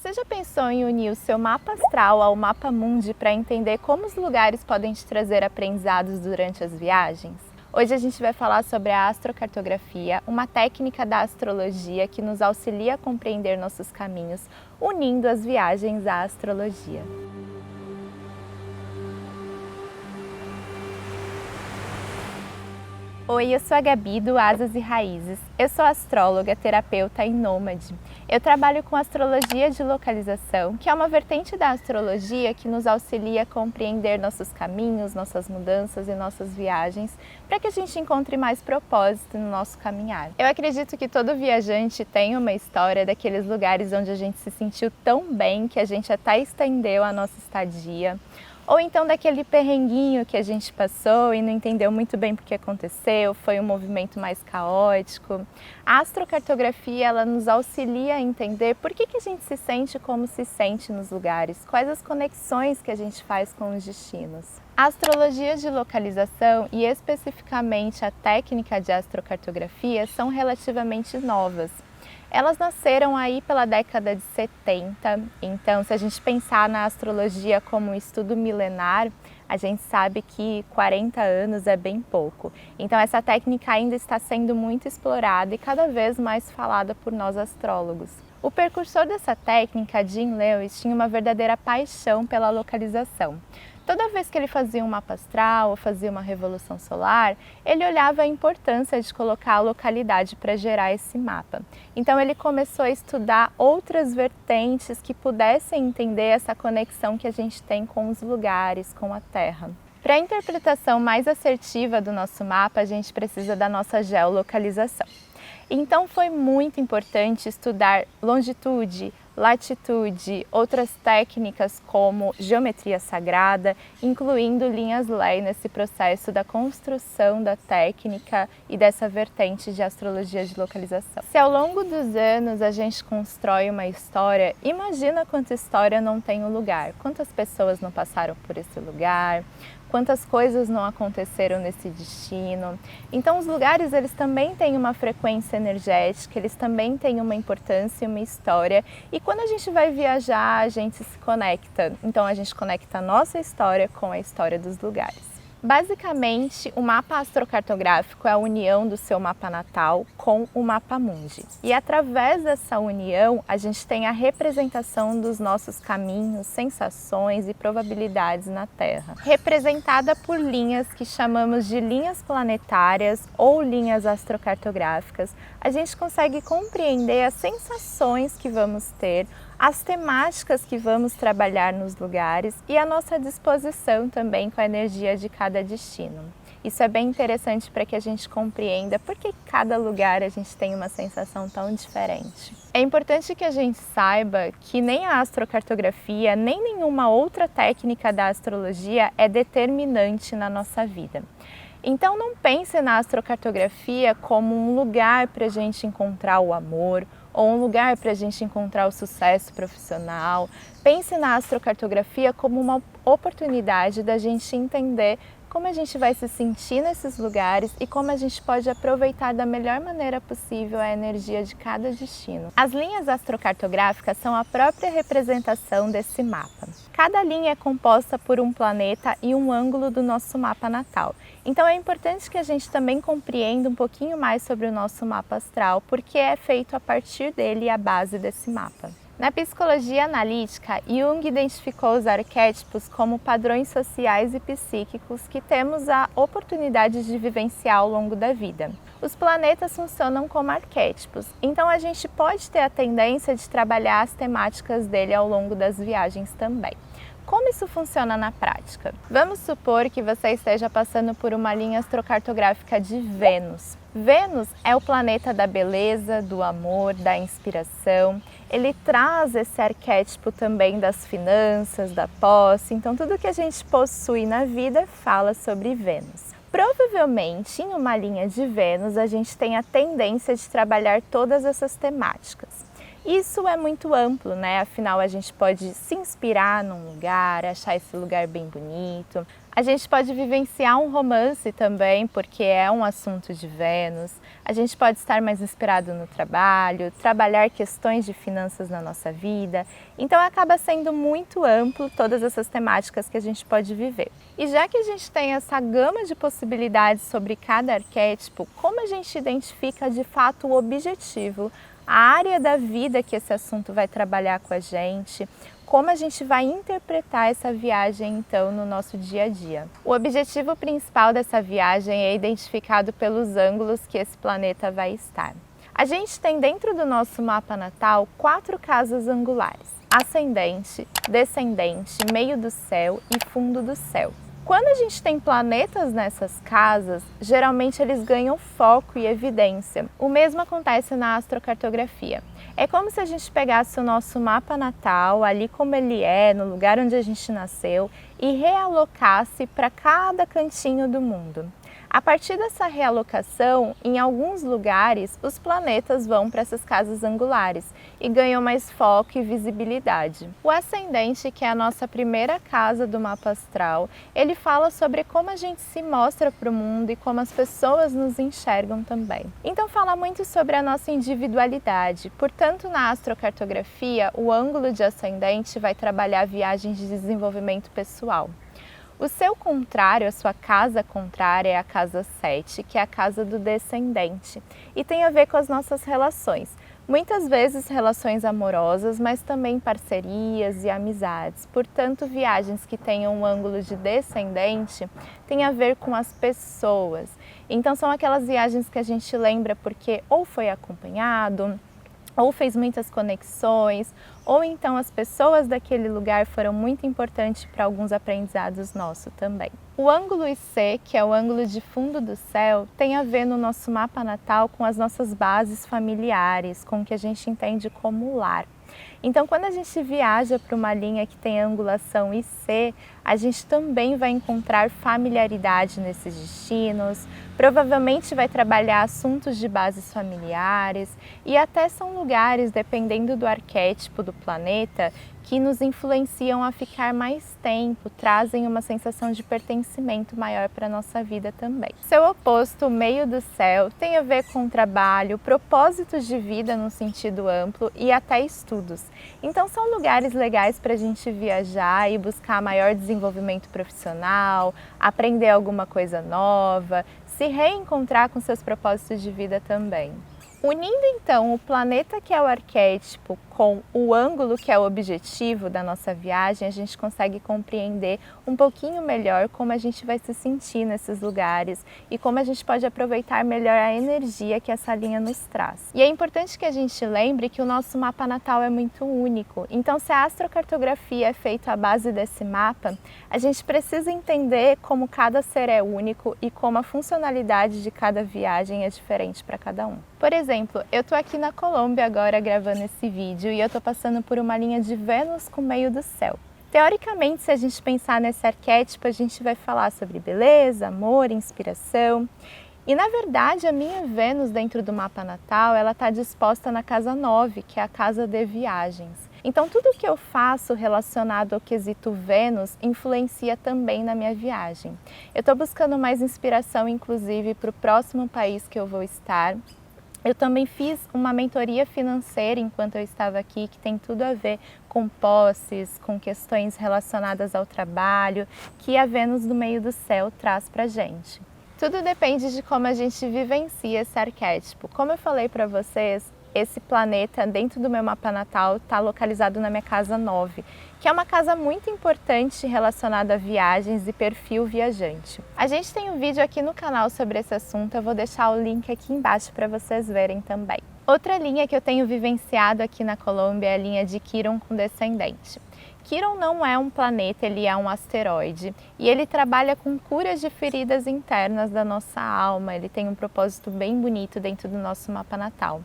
Você já pensou em unir o seu mapa astral ao mapa mundi para entender como os lugares podem te trazer aprendizados durante as viagens? Hoje a gente vai falar sobre a astrocartografia, uma técnica da astrologia que nos auxilia a compreender nossos caminhos, unindo as viagens à astrologia. Oi, eu sou a Gabi do Asas e Raízes. Eu sou astróloga, terapeuta e nômade. Eu trabalho com astrologia de localização, que é uma vertente da astrologia que nos auxilia a compreender nossos caminhos, nossas mudanças e nossas viagens, para que a gente encontre mais propósito no nosso caminhar. Eu acredito que todo viajante tem uma história daqueles lugares onde a gente se sentiu tão bem que a gente até estendeu a nossa estadia. Ou então daquele perrenguinho que a gente passou e não entendeu muito bem por que aconteceu, foi um movimento mais caótico. A astrocartografia, ela nos auxilia a entender por que a gente se sente como se sente nos lugares, quais as conexões que a gente faz com os destinos. A astrologia de localização e especificamente a técnica de astrocartografia são relativamente novas. Elas nasceram aí pela década de 70, então se a gente pensar na astrologia como um estudo milenar, a gente sabe que 40 anos é bem pouco. Então essa técnica ainda está sendo muito explorada e cada vez mais falada por nós astrólogos. O precursor dessa técnica, Jim Lewis, tinha uma verdadeira paixão pela localização. Toda vez que ele fazia um mapa astral ou fazia uma revolução solar, ele olhava a importância de colocar a localidade para gerar esse mapa. Então ele começou a estudar outras vertentes que pudessem entender essa conexão que a gente tem com os lugares, com a Terra. Para a interpretação mais assertiva do nosso mapa, a gente precisa da nossa geolocalização. Então foi muito importante estudar longitude, latitude, outras técnicas como geometria sagrada, incluindo linhas lei nesse processo da construção da técnica e dessa vertente de astrologia de localização. Se ao longo dos anos a gente constrói uma história, imagina quanta história não tem um lugar, quantas pessoas não passaram por esse lugar, quantas coisas não aconteceram nesse destino. Então os lugares, eles também têm uma frequência energética, eles também têm uma importância e uma história, e quando a gente vai viajar, a gente se conecta. Então a gente conecta a nossa história com a história dos lugares. Basicamente, o mapa astrocartográfico é a união do seu mapa natal com o mapa mundi. E através dessa união, a gente tem a representação dos nossos caminhos, sensações e probabilidades na Terra, representada por linhas que chamamos de linhas planetárias ou linhas astrocartográficas. A gente consegue compreender as sensações que vamos ter, as temáticas que vamos trabalhar nos lugares e a nossa disposição também com a energia de cada destino. Isso é bem interessante para que a gente compreenda por que cada lugar a gente tem uma sensação tão diferente. É importante que a gente saiba que nem a astrocartografia, nem nenhuma outra técnica da astrologia é determinante na nossa vida. Então não pense na astrocartografia como um lugar para a gente encontrar o amor, ou um lugar para a gente encontrar o sucesso profissional. Pense na astrocartografia como uma oportunidade da gente entender como a gente vai se sentir nesses lugares e como a gente pode aproveitar da melhor maneira possível a energia de cada destino. As linhas astrocartográficas são a própria representação desse mapa. Cada linha é composta por um planeta e um ângulo do nosso mapa natal. Então é importante que a gente também compreenda um pouquinho mais sobre o nosso mapa astral, porque é feito a partir dele a base desse mapa. Na psicologia analítica, Jung identificou os arquétipos como padrões sociais e psíquicos que temos a oportunidade de vivenciar ao longo da vida. Os planetas funcionam como arquétipos, então a gente pode ter a tendência de trabalhar as temáticas dele ao longo das viagens também. Como isso funciona na prática? Vamos supor que você esteja passando por uma linha astrocartográfica de Vênus. Vênus é o planeta da beleza, do amor, da inspiração. Ele traz esse arquétipo também das finanças, da posse. Então tudo que a gente possui na vida fala sobre Vênus. Provavelmente, em uma linha de Vênus, a gente tem a tendência de trabalhar todas essas temáticas. Isso é muito amplo, né? Afinal, a gente pode se inspirar num lugar, achar esse lugar bem bonito. A gente pode vivenciar um romance também, porque é um assunto de Vênus. A gente pode estar mais inspirado no trabalho, trabalhar questões de finanças na nossa vida. Então acaba sendo muito amplo todas essas temáticas que a gente pode viver. E já que a gente tem essa gama de possibilidades sobre cada arquétipo, como a gente identifica de fato o objetivo, a área da vida que esse assunto vai trabalhar com a gente, como a gente vai interpretar essa viagem então no nosso dia a dia. O objetivo principal dessa viagem é identificado pelos ângulos que esse planeta vai estar. A gente tem dentro do nosso mapa natal 4 casas angulares: ascendente, descendente, meio do céu e fundo do céu. Quando a gente tem planetas nessas casas, geralmente eles ganham foco e evidência. O mesmo acontece na astrocartografia. É como se a gente pegasse o nosso mapa natal, ali como ele é, no lugar onde a gente nasceu, e realocasse para cada cantinho do mundo. A partir dessa realocação, em alguns lugares, os planetas vão para essas casas angulares e ganham mais foco e visibilidade. O ascendente, que é a nossa primeira casa do mapa astral, ele fala sobre como a gente se mostra para o mundo e como as pessoas nos enxergam também. Então fala muito sobre a nossa individualidade. Portanto, na astrocartografia, o ângulo de ascendente vai trabalhar viagens de desenvolvimento pessoal. O seu contrário, a sua casa contrária, é a casa 7, que é a casa do descendente, e tem a ver com as nossas relações. Muitas vezes relações amorosas, mas também parcerias e amizades. Portanto, viagens que tenham um ângulo de descendente têm a ver com as pessoas. Então são aquelas viagens que a gente lembra porque ou foi acompanhado, ou fez muitas conexões, ou então as pessoas daquele lugar foram muito importantes para alguns aprendizados nossos também. O ângulo IC, que é o ângulo de fundo do céu, tem a ver no nosso mapa natal com as nossas bases familiares, com o que a gente entende como lar. Então, quando a gente viaja para uma linha que tem angulação IC, a gente também vai encontrar familiaridade nesses destinos, provavelmente vai trabalhar assuntos de bases familiares e até são lugares, dependendo do arquétipo do planeta, que nos influenciam a ficar mais tempo, trazem uma sensação de pertencimento maior para a nossa vida também. Seu oposto, o meio do céu, tem a ver com trabalho, propósitos de vida no sentido amplo e até estudos. Então são lugares legais para a gente viajar e buscar maior desenvolvimento profissional, aprender alguma coisa nova, se reencontrar com seus propósitos de vida também. Unindo então o planeta, que é o arquétipo, com o ângulo, que é o objetivo da nossa viagem, a gente consegue compreender um pouquinho melhor como a gente vai se sentir nesses lugares e como a gente pode aproveitar melhor a energia que essa linha nos traz. E é importante que a gente lembre que o nosso mapa natal é muito único, então se a astrocartografia é feita à base desse mapa, a gente precisa entender como cada ser é único e como a funcionalidade de cada viagem é diferente para cada um. Por exemplo, eu estou aqui na Colômbia agora gravando esse vídeo e eu estou passando por uma linha de Vênus com o meio do céu. Teoricamente, se a gente pensar nesse arquétipo, a gente vai falar sobre beleza, amor, inspiração. E na verdade, a minha Vênus dentro do mapa natal, ela está disposta na casa 9, que é a casa de viagens. Então tudo que eu faço relacionado ao quesito Vênus influencia também na minha viagem. Eu estou buscando mais inspiração, inclusive, para o próximo país que eu vou estar. Eu também fiz uma mentoria financeira enquanto eu estava aqui, que tem tudo a ver com posses, com questões relacionadas ao trabalho, que a Vênus do meio do céu traz pra gente. Tudo depende de como a gente vivencia esse arquétipo. Como eu falei para vocês, esse planeta dentro do meu mapa natal está localizado na minha casa 9, que é uma casa muito importante relacionada a viagens e perfil viajante. A gente tem um vídeo aqui no canal sobre esse assunto, eu vou deixar o link aqui embaixo para vocês verem também. Outra linha que eu tenho vivenciado aqui na Colômbia é a linha de Quirón com descendente. Quirón não é um planeta, ele é um asteroide e ele trabalha com curas de feridas internas da nossa alma, ele tem um propósito bem bonito dentro do nosso mapa natal.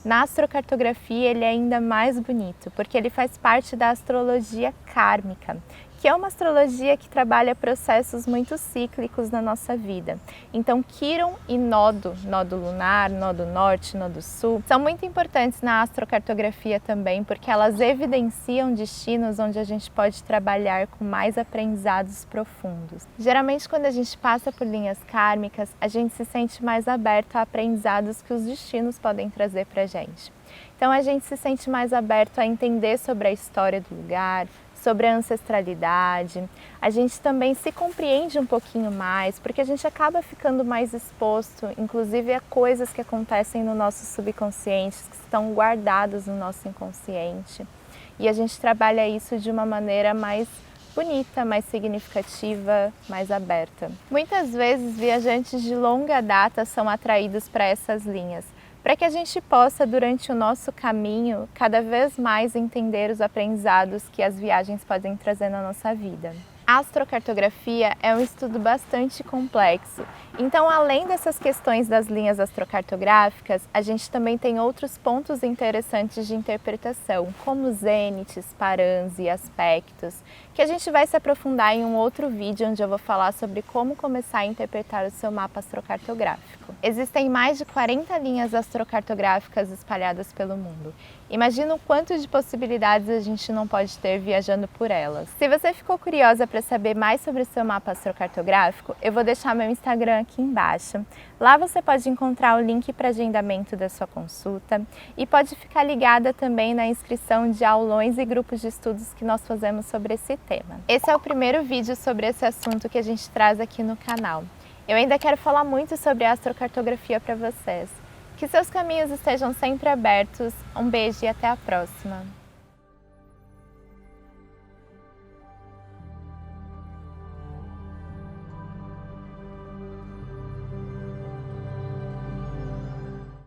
Na astrocartografia ele é ainda mais bonito, porque ele faz parte da astrologia kármica, que que é uma astrologia que trabalha processos muito cíclicos na nossa vida. Então, Quirón e Nodo lunar, Nodo norte, Nodo sul, são muito importantes na astrocartografia também, porque elas evidenciam destinos onde a gente pode trabalhar com mais aprendizados profundos. Geralmente, quando a gente passa por linhas kármicas, a gente se sente mais aberto a aprendizados que os destinos podem trazer para a gente. Então, a gente se sente mais aberto a entender sobre a história do lugar, sobre a ancestralidade. A gente também se compreende um pouquinho mais, porque a gente acaba ficando mais exposto, inclusive a coisas que acontecem no nosso subconsciente, que estão guardadas no nosso inconsciente. E a gente trabalha isso de uma maneira mais bonita, mais significativa, mais aberta. Muitas vezes, viajantes de longa data são atraídos para essas linhas, para que a gente possa, durante o nosso caminho, cada vez mais entender os aprendizados que as viagens podem trazer na nossa vida. A astrocartografia é um estudo bastante complexo, então além dessas questões das linhas astrocartográficas, a gente também tem outros pontos interessantes de interpretação, como zênites, parans e aspectos, que a gente vai se aprofundar em um outro vídeo onde eu vou falar sobre como começar a interpretar o seu mapa astrocartográfico. Existem mais de 40 linhas astrocartográficas espalhadas pelo mundo. Imagina o quanto de possibilidades a gente não pode ter viajando por elas. Se você ficou curiosa para saber mais sobre o seu mapa astrocartográfico, eu vou deixar meu Instagram aqui embaixo. Lá você pode encontrar o link para agendamento da sua consulta e pode ficar ligada também na inscrição de aulões e grupos de estudos que nós fazemos sobre esse tema. Esse é o primeiro vídeo sobre esse assunto que a gente traz aqui no canal. Eu ainda quero falar muito sobre a astrocartografia para vocês. Que seus caminhos estejam sempre abertos. Um beijo e até a próxima!